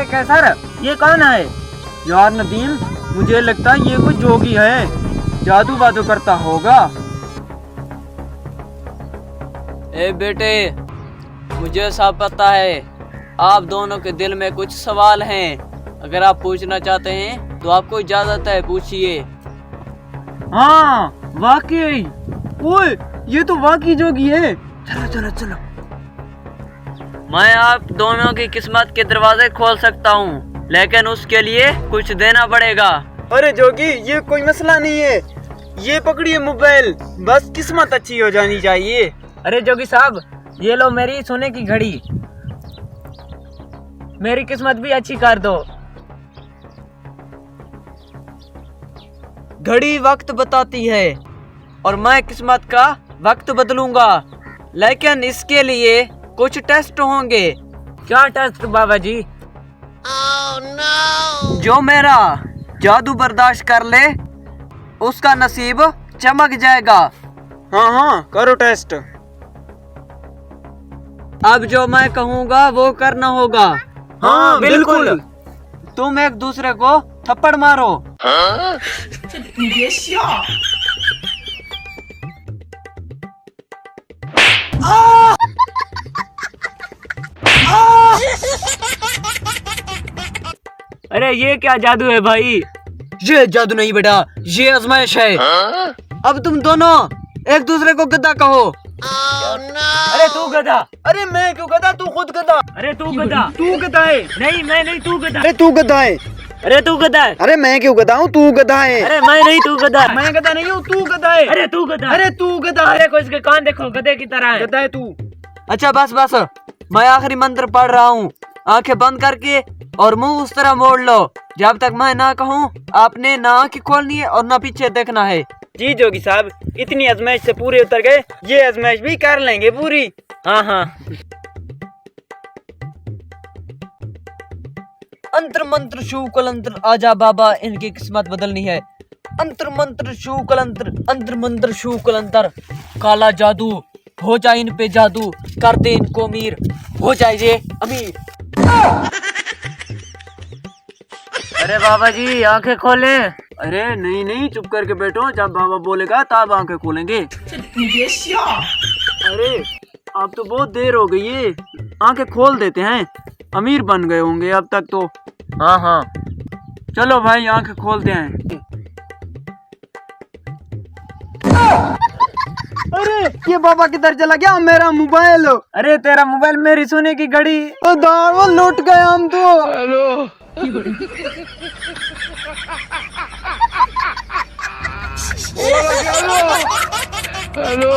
कैसर, ये कौन है? यार नदीम, मुझे लगता है ये कोई जोगी है, जादू वादू करता होगा। ए बेटे, मुझे सब पता है। आप दोनों के दिल में कुछ सवाल हैं। अगर आप पूछना चाहते हैं तो आपको इजाजत है, पूछिए। हाँ वाकई, ओए ये तो वाकई जोगी है। चलो चलो चलो। मैं आप दोनों की किस्मत के दरवाजे खोल सकता हूँ, लेकिन उसके लिए कुछ देना पड़ेगा। अरे जोगी, ये कोई मसला नहीं है, ये पकड़िए मोबाइल, बस किस्मत अच्छी हो जानी चाहिए। अरे जोगी साहब, ये लो मेरी सोने की घड़ी, मेरी किस्मत भी अच्छी कर दो। घड़ी वक्त बताती है और मैं किस्मत का वक्त बदलूंगा, लेकिन इसके लिए कुछ टेस्ट होंगे। क्या टेस्ट बाबा जी? जो मेरा जादू बर्दाश्त कर ले उसका नसीब चमक जाएगा। हाँ हाँ करो टेस्ट। अब जो मैं कहूँगा वो करना होगा। हाँ बिल्कुल। तुम एक दूसरे को थप्पड़ मारो। अरे ये क्या जादू है भाई? ये जादू नहीं बेटा, ये आजमाइश है। अब तुम दोनों एक दूसरे को गधा कहो। अरे तू गधा। अरे मैं क्यों गधा, तू खुद गधा। अरे तू गधा। तू गधा है। नहीं मैं नहीं, तू गधा। अरे तू गधा है। अरे तू गधा है। अरे मैं क्यों गधा हूँ, तू गधा है। अरे मैं नहीं, तू गधा है। मैं गधा नहीं हूँ, तू गधा है। अरे तू गधा। अरे तू गधा है। अरे कोई इसके कान देखो, गधे की तरह है। गधा है तू। अच्छा बस बस, मैं आखिरी मंत्र पढ़ रहा हूँ। आंखें बंद करके और मुंह उस तरह मोड़ लो जब तक मैं ना कहूँ। आपने ना आंखें खोलनी है और ना पीछे देखना है। जी जोगी साहब, इतनी आजमाइश से पूरे उतर गए, ये आजमाइश भी कर लेंगे पूरी। हाँ हाँ। अंतर मंत्र शू कलंत्र, आजा बाबा इनकी किस्मत बदलनी है। अंतर मंत्र शू कलंत्र, अंतर मंत्र शू कलंतर। काला जादू हो जाए इन पे जादू, कर दे इनको अमीर, हो जाए ये अमीर। अरे बाबा जी आंखें खोले। अरे नहीं नहीं, चुप करके बैठो, जब बाबा बोलेगा तब आंखें खोलेंगे। अरे अब तो बहुत देर हो गई है, आंखें खोल देते हैं, अमीर बन गए होंगे अब तक तो। हाँ हाँ। चलो भाई आंखें खोलते हैं। अरे ये बाबा किधर चला गया? मेरा मोबाइल। अरे तेरा मोबाइल, मेरी सोने की घड़ी। वो लौट गए हम तो। हेलो। हेलो।